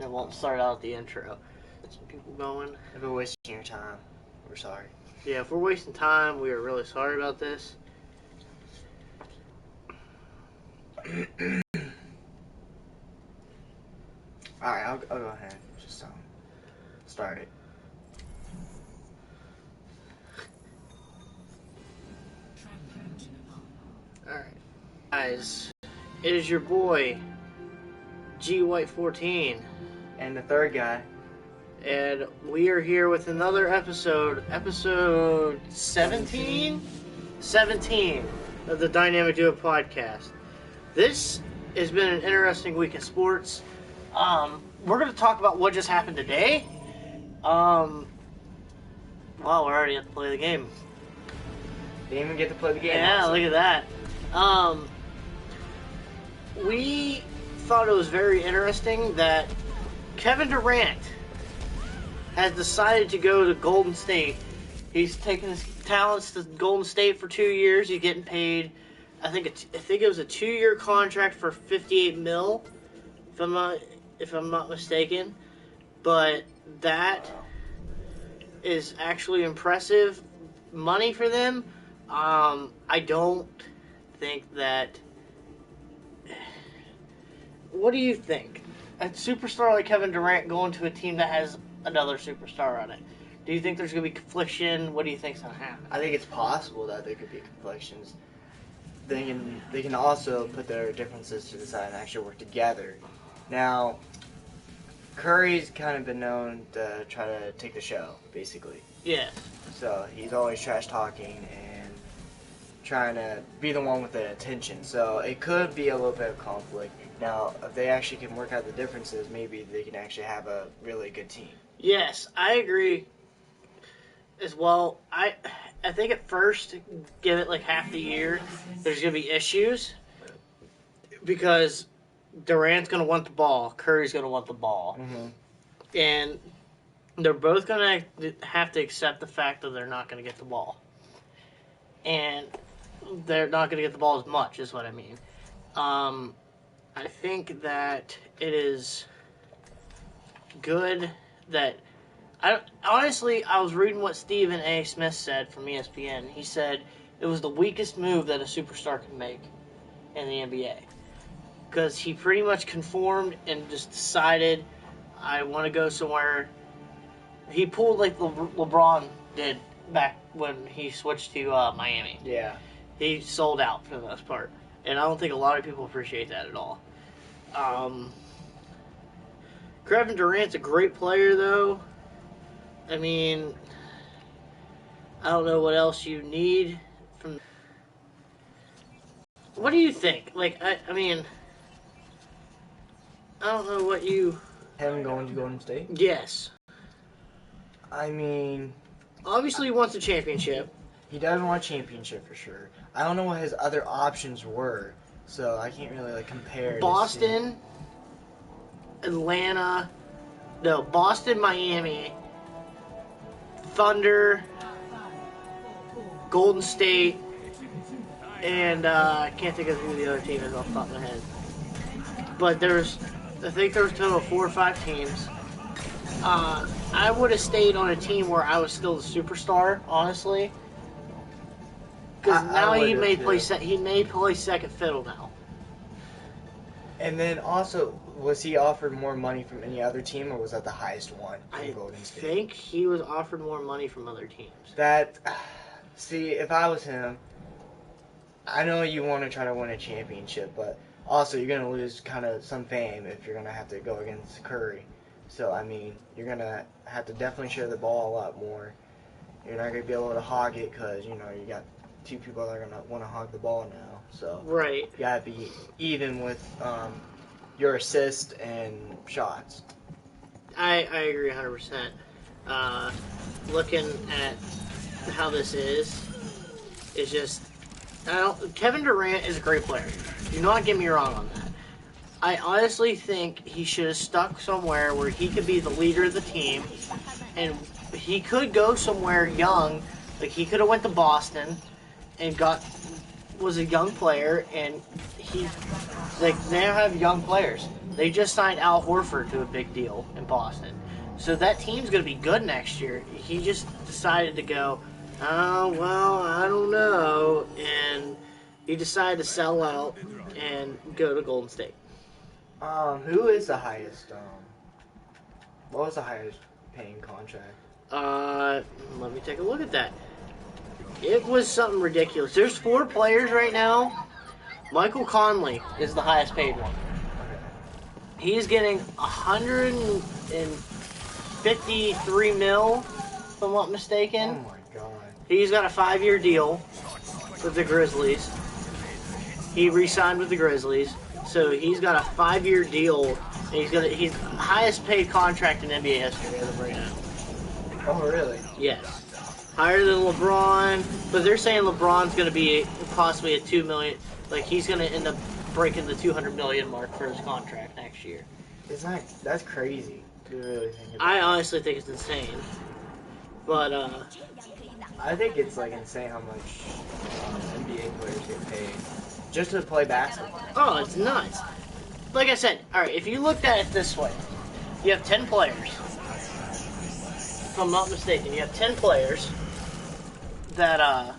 It won't start out the intro. Some people going. If we're wasting your time, we're sorry. Yeah, if we're wasting time, we are really sorry about this. Alright, I'll go ahead. Just start it. Alright. Guys, it is your boy, G White 14. And the third guy. And we are here with another episode 17? 17 of the Dynamic Duo podcast. This has been an interesting week in sports. We're going to talk about what just happened today. Well, we're already at the play of the game. Didn't even get to play the game. Yeah, also. look at that. We thought it was very interesting that Kevin Durant has decided to go to Golden State. He's taken his talents to Golden State for 2 years. He's getting paid, I think it was a 2-year contract for $58 million, if I'm not mistaken. But that is actually impressive money for them. I don't think that. What do you think? A superstar like Kevin Durant going to a team that has another superstar on it. Do you think there's going to be confliction? What do you think's going to happen? I think it's possible that there could be conflictions. They can also put their differences to the side and actually work together. Now, Curry's kind of been known to try to take the show, basically. Yeah. So he's always trash talking and trying to be the one with the attention. So it could be a little bit of conflict. Now, if they actually can work out the differences, maybe they can actually have a really good team. Yes, I agree as well. I think at first, give it like half the year, there's going to be issues because Durant's going to want the ball, Curry's going to want the ball. Mm-hmm. And they're both going to have to accept the fact that they're not going to get the ball. And they're not going to get the ball as much, is what I mean. I think that it is good that... I was reading what Stephen A. Smith said from ESPN. He said it was the weakest move that a superstar can make in the NBA. Because he pretty much conformed and just decided, I want to go somewhere. He pulled like LeBron did back when he switched to Miami. Yeah. He sold out for the most part. And I don't think a lot of people appreciate that at all. Kevin Durant's a great player, though. I mean, I don't know what else you need from... What do you think? Like, I mean, I don't know what you... Him going to Golden State? Yes. I mean... Obviously, he wants a championship. He does want a championship for sure. I don't know what his other options were, so I can't really compare. Boston, Atlanta, no, Boston, Miami, Thunder, Golden State, and I can't think of who the other team is off the top of my head. But I think there was a total of 4 or 5 teams. I would have stayed on a team where I was still the superstar, honestly. Because now he may play second fiddle now. And then also, was he offered more money from any other team, or was that the highest one from Golden State? I think he was offered more money from other teams. See, if I was him, I know you want to try to win a championship, but also you're going to lose kind of some fame if you're going to have to go against Curry. So, I mean, you're going to have to definitely share the ball a lot more. You're not going to be able to hog it because, you got 2 people that are going to want to hog the ball now. So, right. You got to be even with your assists and shots. I agree 100%. Looking at how this is just... Kevin Durant is a great player. Do not get me wrong on that. I honestly think he should have stuck somewhere where he could be the leader of the team, and he could go somewhere young. Like, he could have went to Boston and was a young player, and they now have young players. They just signed Al Horford to a big deal in Boston. So that team's going to be good next year. He just decided to go, oh, well, I don't know. And he decided to sell out and go to Golden State. Who is the highest, what was the highest paying contract? Let me take a look at that. It was something ridiculous. There's 4 players right now. Michael Conley is the highest paid one. Okay. He's getting 153 mil, if I'm not mistaken. Oh my god. He's got a 5-year deal with the Grizzlies. He re-signed with the Grizzlies, so he's got a 5-year deal. And he's the highest paid contract in NBA history as of right now. Oh really? Yes. Higher than LeBron, but they're saying LeBron's going to be possibly at $2 million. Like, he's going to end up breaking the $200 million mark for his contract next year. That's crazy to really think about. I honestly think it's insane. But, I think it's like insane how much NBA players get paid just to play basketball. oh, it's nuts. Like I said, alright, if you looked at it this way, you have 10 players. If I'm not mistaken, you have 10 players that,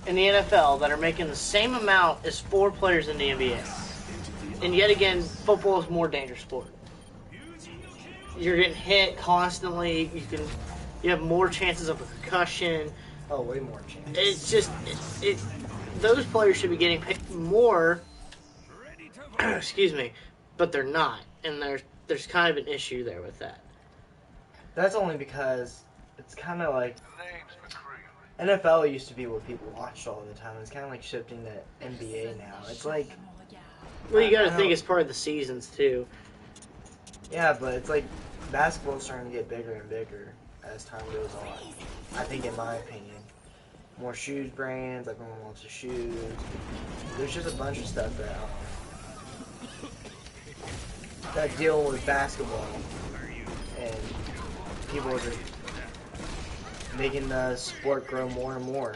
in the NFL that are making the same amount as 4 players in the NBA. And yet again, football is a more dangerous sport. You're getting hit constantly. You have more chances of a concussion. Oh, way more chance. It's just those players should be getting paid more. Excuse me, but they're not, and there's kind of an issue there with that. That's only because it's kind of like NFL used to be what people watched all the time. It's kind of like shifting to NBA now. It's like, Well, you got to I think don't- it's part of the seasons too. yeah, but it's like basketball's starting to get bigger and bigger as time goes on. I think, in my opinion, more shoes brands. Everyone wants the shoes. There's just a bunch of stuff that deal with basketball, and people are just making the sport grow more and more.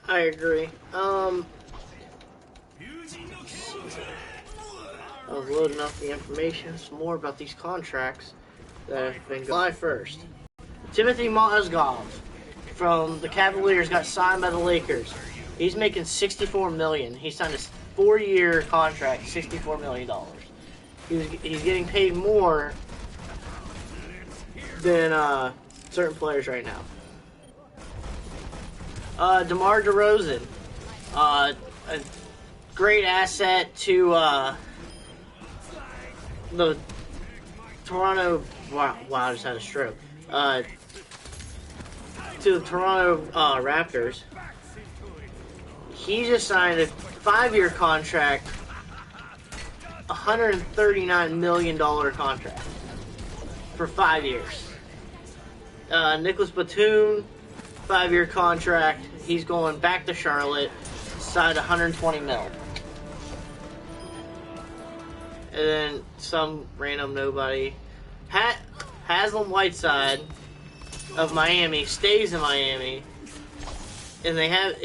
I agree. I was loading up the information, some more about these contracts that have been July 1st. Timothy Mozgov from the Cavaliers got signed by the Lakers. He's making $64 million. He signed a 4-year contract, $64 million. He's getting paid more than certain players right now. DeMar DeRozan, a great asset to the Toronto. Wow, I just had a stroke. To the Toronto Raptors. He just signed a 5-year contract, $139 million contract for 5 years. Nicholas Batum, 5-year contract. He's going back to Charlotte, signed $120 million. And then some random nobody. Haslam Whiteside of Miami stays in Miami, and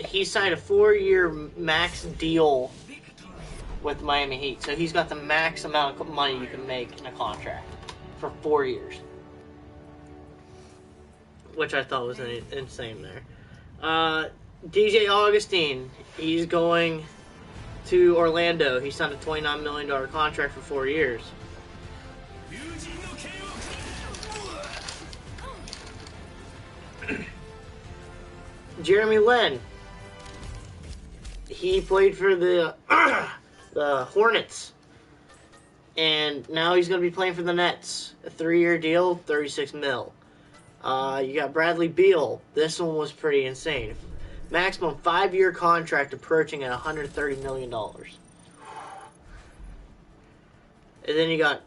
he signed a 4-year max deal with Miami Heat. So he's got the max amount of money you can make in a contract for 4 years, which I thought was insane there. DJ Augustine, he's going to Orlando. He signed a $29 million contract for 4 years. Jeremy Lin, he played for the Hornets, and now he's going to be playing for the Nets. A 3-year deal, $36 million. You got Bradley Beal. This one was pretty insane. Maximum 5-year contract approaching at $130 million. And then you got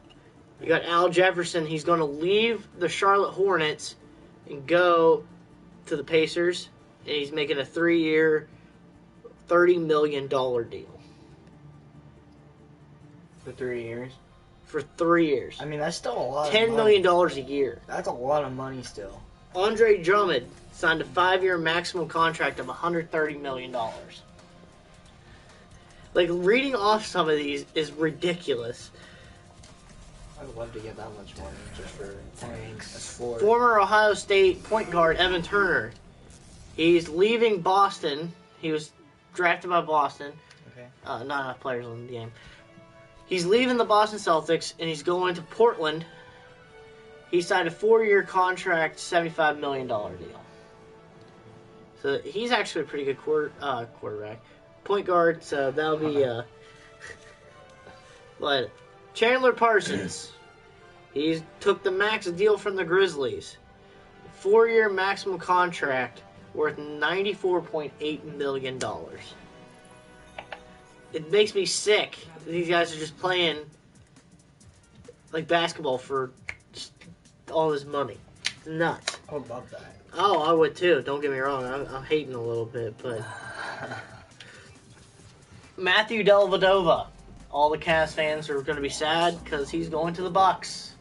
Al Jefferson. He's going to leave the Charlotte Hornets and go to the Pacers, and he's making a 3-year, $30 million deal. For 3 years? For 3 years. I mean, that's still a lot of $10 money. million a year. That's a lot of money still. Andre Drummond signed a 5-year maximum contract of $130 million. Like, reading off some of these is ridiculous. I'd love to get that much money just for playing a sport. Former Ohio State point guard Evan Turner. He's leaving Boston. He was drafted by Boston. Okay. Not enough players in the game. He's leaving the Boston Celtics, and he's going to Portland. He signed a 4-year contract, $75 million deal. So he's actually a pretty good quarterback. Point guard, so that'll be... But Chandler Parsons, he took the max deal from the Grizzlies. 4-year maximum contract worth $94.8 million. It makes me sick. These guys are just playing like basketball for just all this money. It's nuts. I would love that. Oh, I would too. Don't get me wrong. I'm hating a little bit, but Matthew Dellavedova. All the Cavs fans are going to be sad because he's going to the Bucks.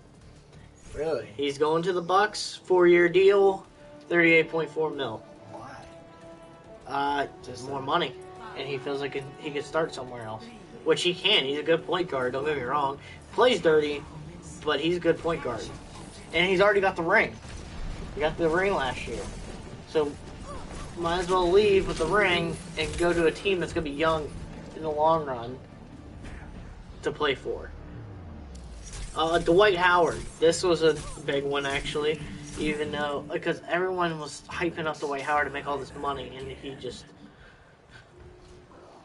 Really? He's going to the Bucks. 4-year deal, $38.4 million. Why? Just more money, and he feels like he could start somewhere else, which he can. He's a good point guard. Don't get me wrong. Plays dirty, but he's a good point guard, and he's already got the ring. He got the ring last year, so might as well leave with the ring and go to a team that's going to be young in the long run to play for. Dwight Howard. This was a big one, actually. Even though, because everyone was hyping up Dwight Howard to make all this money, and he just...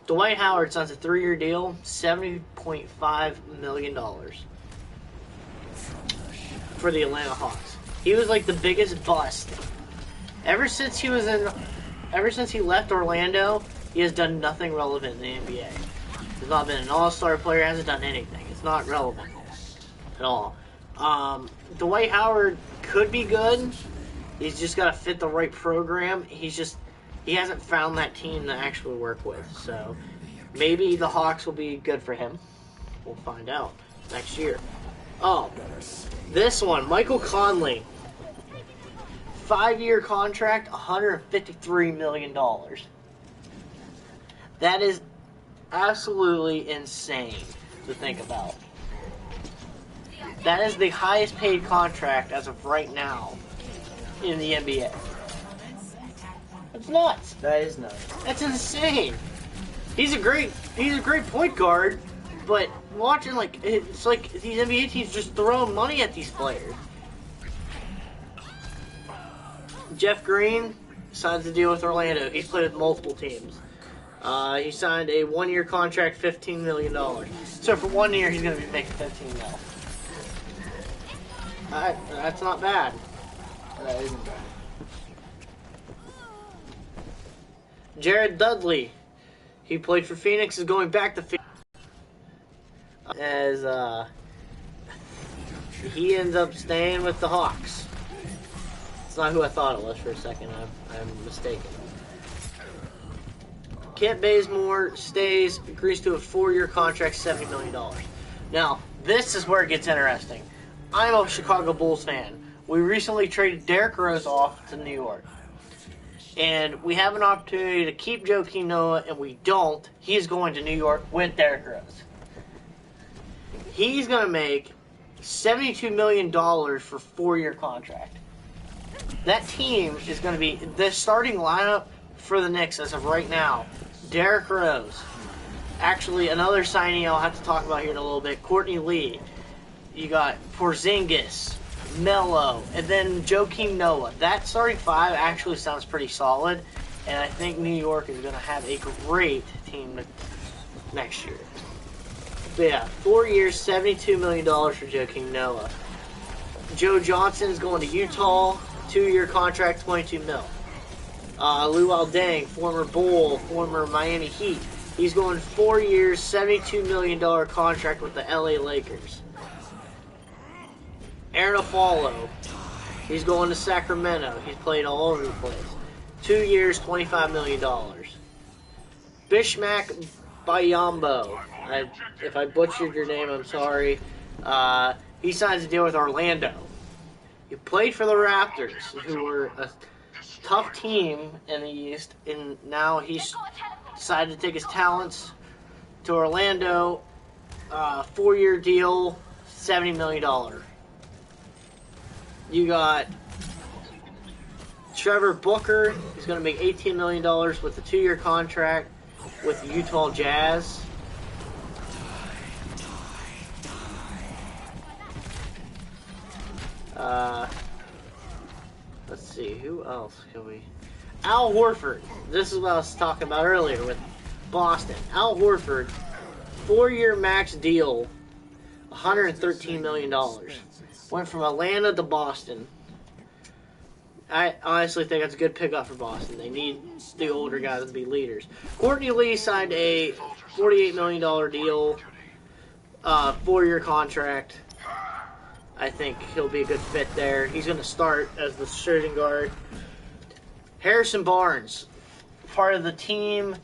Dwight Howard signs a 3-year deal, $70.5 million for the Atlanta Hawks. He was like the biggest bust. Ever since he left Orlando, he has done nothing relevant in the NBA. He's not been an all-star player, hasn't done anything. It's not relevant at all. Dwight Howard could be good. He's just got to fit the right program. He hasn't found that team to actually work with. So maybe the Hawks will be good for him. We'll find out next year. Oh, this one, Michael Conley. 5-year contract, $153 million. That is absolutely insane to think about. That is the highest paid contract as of right now in the NBA. That's nuts. That is nuts. That's insane. He's a great point guard, but watching it's like these NBA teams just throwing money at these players. Jeff Green signs a deal with Orlando. He's played with multiple teams. He signed a 1-year contract, $15 million. So for 1 year, he's going to be making $15 million. That's not bad. That isn't bad. Jared Dudley, he played for Phoenix, is going back to Phoenix. As he ends up staying with the Hawks. It's not who I thought it was for a second. I'm mistaken. Kent Bazemore agrees to a 4-year contract, $70 million. Now, this is where it gets interesting. I'm a Chicago Bulls fan. We recently traded Derrick Rose off to New York. And we have an opportunity to keep Joakim Noah, and we don't. He's going to New York with Derrick Rose. He's going to make $72 million for a 4-year contract. That team is going to be the starting lineup for the Knicks as of right now. Derrick Rose. Actually, another signing I'll have to talk about here in a little bit. Courtney Lee. You got Porzingis, Melo, and then Joakim Noah. That starting 5 actually sounds pretty solid, and I think New York is going to have a great team next year. But yeah, 4 years, $72 million for Joakim Noah. Joe Johnson is going to Utah, 2-year contract, $22 million. Luol Deng, former Bull, former Miami Heat. He's going 4 years, $72 million contract with the LA Lakers. Aaron Aflalo, he's going to Sacramento. He's played all over the place. 2 years, $25 million. Bismack Biyombo. If I butchered your name, I'm sorry. He signs a deal with Orlando. He played for the Raptors, who were a tough team in the East, and now he's decided to take his talents to Orlando, 4-year deal, $70 million. You got Trevor Booker. He's going to make $18 million with a 2-year contract with the Utah Jazz. Let's see, who else can we... Al Horford. This is what I was talking about earlier with Boston. Al Horford, 4-year max deal, $113 million. Went from Atlanta to Boston. I honestly think that's a good pickup for Boston. They need the older guys to be leaders. Courtney Lee signed a $48 million deal, 4-year contract. I think he'll be a good fit there. He's going to start as the shooting guard. Harrison Barnes, part of the team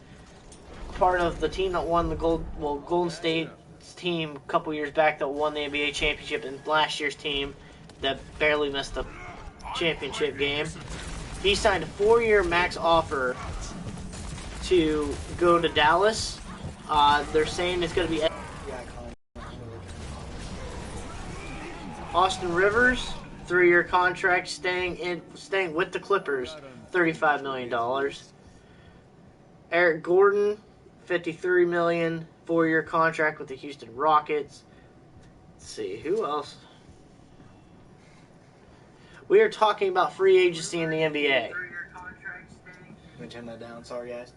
that won the Golden State's team a couple years back that won the NBA championship, and last year's team that barely missed the championship game. He signed a 4-year max offer to go to Dallas. They're saying it's going to be Austin Rivers, 3-year contract, staying with the Clippers, $35 million. Eric Gordon, $53 million, 4-year contract with the Houston Rockets. Let's see, who else? We are talking about free agency in the NBA. Let me turn that down. Sorry, guys.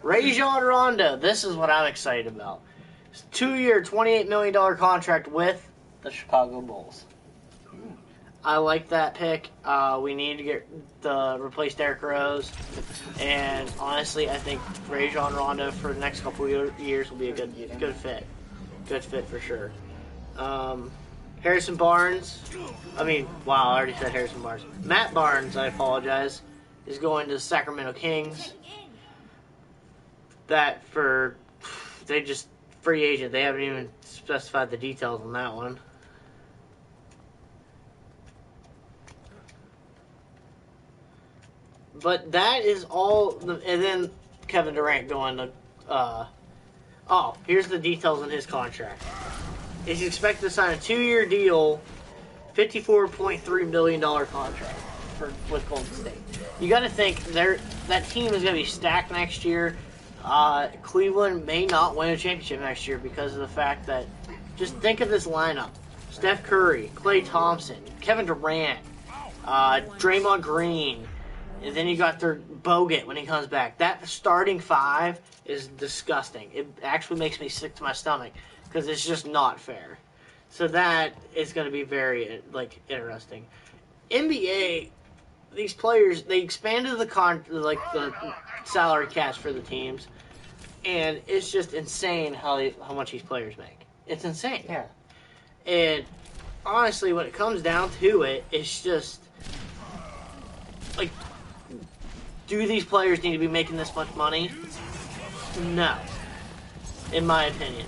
Rajon Rondo. This is what I'm excited about. 2-year, $28 million contract with the Chicago Bulls. I like that pick. We need to replace Derrick Rose, and honestly, I think Rajon Rondo for the next couple of years will be a good fit. Good fit for sure. Harrison Barnes. I already said Harrison Barnes. Matt Barnes, I apologize, is going to the Sacramento Kings. They just free agent. They haven't even specified the details on that one. But that is all. And then Kevin Durant going to. Here's the details on his contract. He's expected to sign a 2-year deal, $54.3 million contract with Golden State. You got to think that team is going to be stacked next year. Cleveland may not win a championship next year because of the fact that, just think of this lineup: Steph Curry, Klay Thompson, Kevin Durant, Draymond Green. And then you got their Bogut when he comes back. That starting 5 is disgusting. It actually makes me sick to my stomach because it's just not fair. So that is going to be very interesting. NBA, these players, they expanded the salary caps for the teams, and it's just insane how much these players make. It's insane. Yeah. And honestly, when it comes down to it, it's just do these players need to be making this much money? No. In my opinion.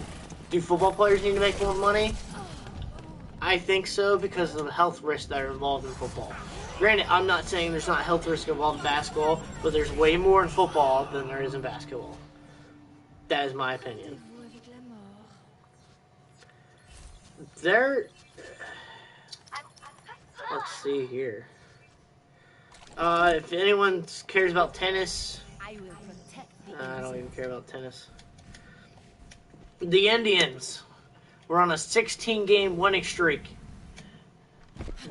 Do football players need to make more money? I think so, because of the health risks that are involved in football. Granted, I'm not saying there's not health risks involved in basketball, but there's way more in football than there is in basketball. That is my opinion. Let's see here. If anyone cares about tennis, I don't even care about tennis. The Indians were on a 16-game winning streak.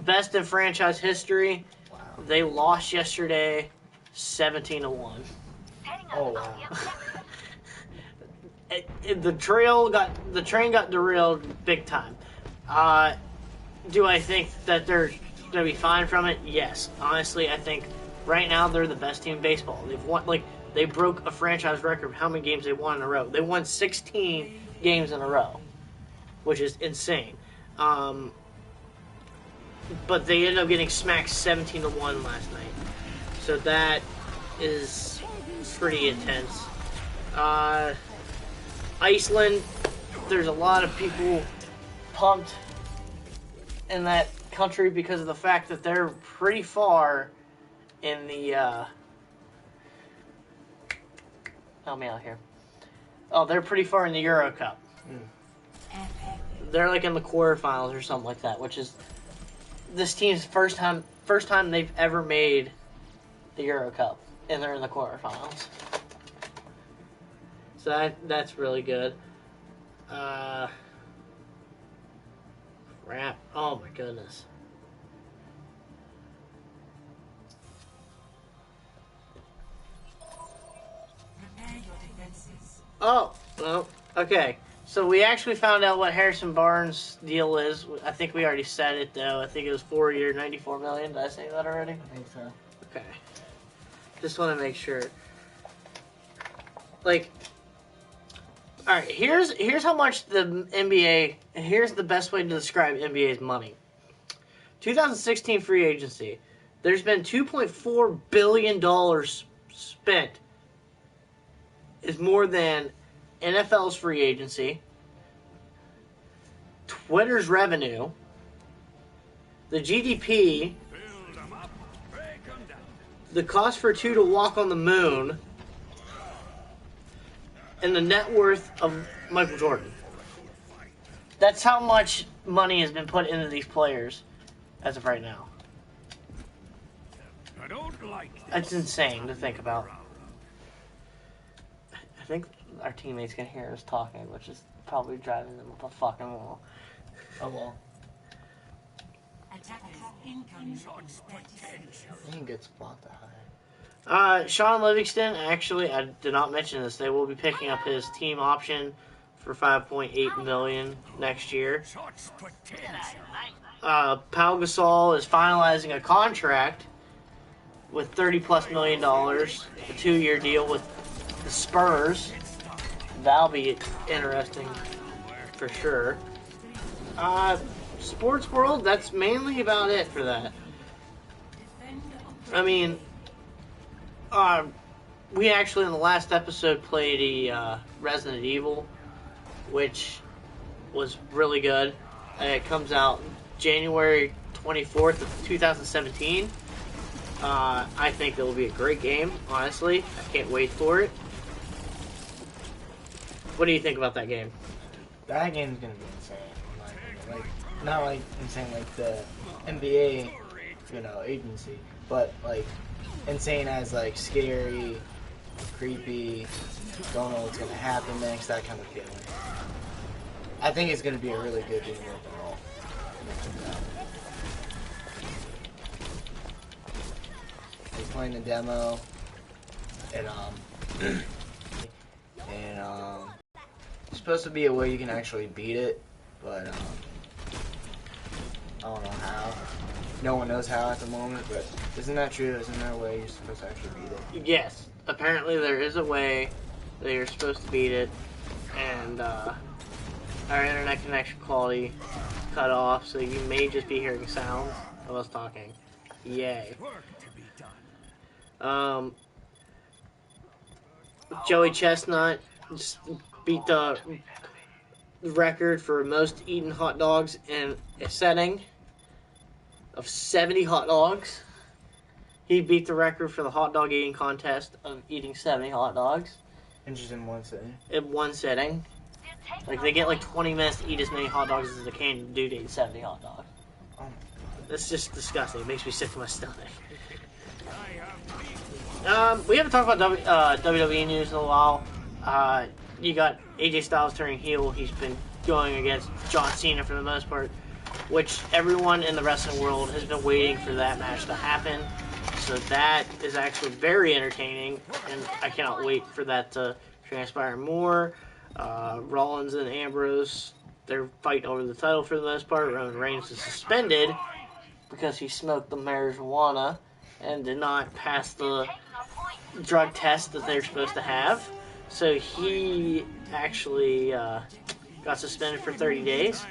Best in franchise history. Wow. They lost yesterday, 17-1. Oh wow. The train got derailed big time. Do I think that they're going to be fine from it? Yes. Honestly, I think right now they're the best team in baseball. They've won, they broke a franchise record of how many games they won in a row. They won 16 games in a row, which is insane. But they ended up getting smacked 17-1 last night. So that is pretty intense. Iceland, there's a lot of people pumped in that country because of the fact that they're pretty far in the help me out here. Oh, they're pretty far in the Euro Cup. They're like in the quarterfinals or something like that, which is this team's first time they've ever made the Euro Cup, and they're in the quarterfinals. So that's really good. Crap. Oh my goodness. Oh, well, okay. So we actually found out what Harrison Barnes' deal is. I think we already said it, though. I think it was 4-year, $94 million. Did I say that already? I think so. Okay. Just want to make sure. Like, all right, here's how much the NBA, here's the best way to describe NBA's money. 2016 free agency. There's been $2.4 billion spent. Is more than NFL's free agency, Twitter's revenue, the GDP, the cost for two to walk on the moon, and the net worth of Michael Jordan. That's how much money has been put into these players as of right now. I don't like this. That's insane to think about. I think our teammates can hear us talking, which is probably driving them up a fucking wall. Oh well. Such potential. I think good spot to hide. Sean Livingston, actually, I did not mention this. They will be picking up his team option for $5.8 million next year. Such potential. Pau Gasol is finalizing a contract with $30+ million, a 2-year deal with the Spurs. That'll be interesting for sure. Sports world, that's mainly about it for that. I mean, we actually in the last episode played a Resident Evil, which was really good. It comes out January 24th of 2017. I think it will be a great game, honestly. I can't wait for it. What do you think about that game? That game's gonna be insane. Like, not like insane like the NBA, agency, but like insane as like scary, creepy, don't know what's gonna happen next, that kind of feeling. I think it's gonna be a really good game overall. He's playing the demo, and it's supposed to be a way you can actually beat it, but I don't know how. No one knows how at the moment, but isn't that true? Isn't there a way you're supposed to actually beat it? Yes, apparently there is a way that you're supposed to beat it, and our internet connection quality cut off, so you may just be hearing sounds of us talking. Yay. Work to be done. Joey Chestnut just beat the record for most eaten hot dogs in a setting of 70 hot dogs. He beat the record for the hot dog eating contest of eating 70 hot dogs. And just in one sitting. In one sitting. Like, they get like 20 minutes to eat as many hot dogs as they can to eat 70 hot dogs. Oh. That's just disgusting. It makes me sick to my stomach. We haven't talked about WWE news in a while. You got AJ Styles turning heel. He's been going against John Cena for the most part, which everyone in the wrestling world has been waiting for that match to happen. So that is actually very entertaining, and I cannot wait for that to transpire more. Rollins and Ambrose, they're fighting over the title for the most part. Roman Reigns is suspended because he smoked the marijuana and did not pass the drug test that they're supposed to have. So he actually got suspended for 30 days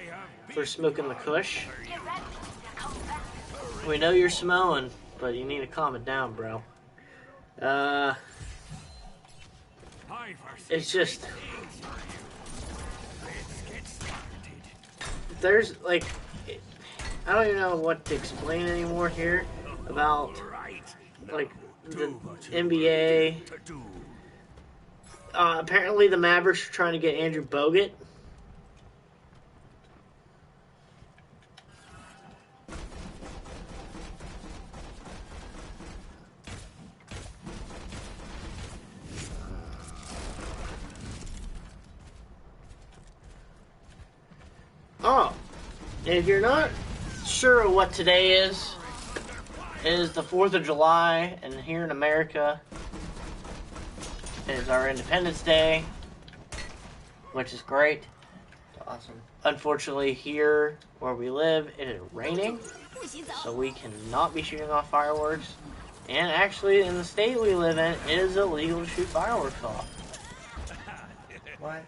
for smoking the kush. We know you're smelling, but you need to calm it down, bro. It's just... There's, like... I don't even know what to explain anymore here about, like, the NBA. Apparently the Mavericks are trying to get Andrew Bogut. Oh, if you're not sure what today is, it is the 4th of July, and here in America, it is our Independence Day, which is great. Awesome. Unfortunately, here where we live, it is raining, so we cannot be shooting off fireworks. And actually, in the state we live in, it is illegal to shoot fireworks off. What?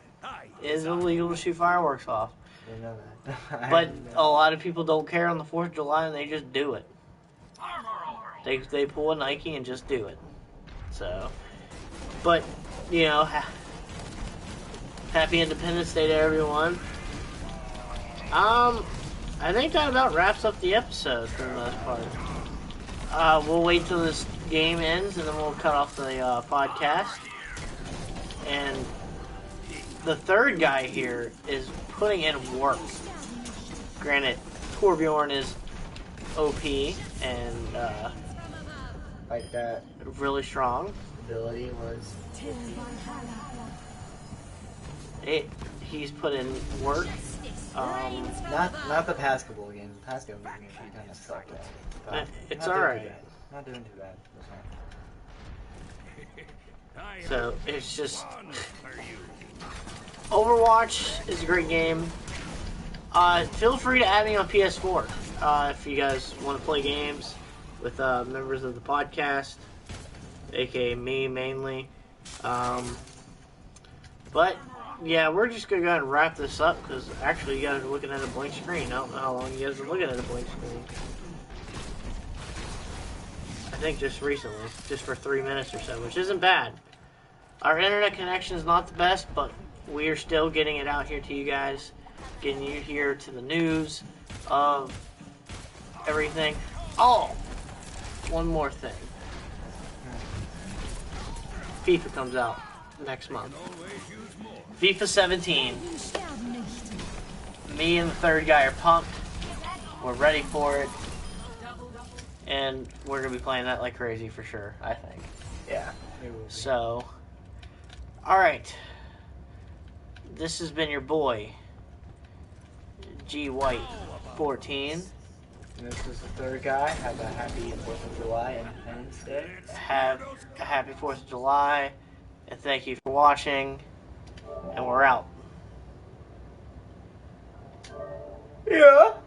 It is illegal to shoot fireworks off. I didn't know that. But a lot of people don't care on the 4th of July, and they just do it. They pull a Nike and just do it. So, but, you know, happy Independence Day to everyone. I think that about wraps up the episode for the most part. We'll wait till this game ends, and then we'll cut off the podcast. And the third guy here is putting in work. Granted, Torbjorn is OP and Like that really strong. ability was. He's put in work. Not the basketball game. The basketball game he kind of sucked at. But It's not doing alright. too bad. Not doing too bad. This one. So it's just Overwatch is a great game. Feel free to add me on PS4 if you guys want to play games with members of the podcast, aka me mainly. But yeah, we're just gonna go ahead and wrap this up because actually you guys are looking at a blank screen. I don't know how long you guys are looking at a blank screen. I think just recently, just for 3 minutes or so, which isn't bad. Our internet connection is not the best, but we are still getting it out here to you guys, getting you here to the news of everything. Oh, one more thing. FIFA comes out next month. FIFA 17. Me and the third guy are pumped. We're ready for it. And we're going to be playing that like crazy for sure, I think. Yeah. It will be. So, alright. This has been your boy, G White 14. And this is the third guy. Have a happy 4th of July Independence Day. Have a happy 4th of July. And thank you for watching. And we're out. Yeah.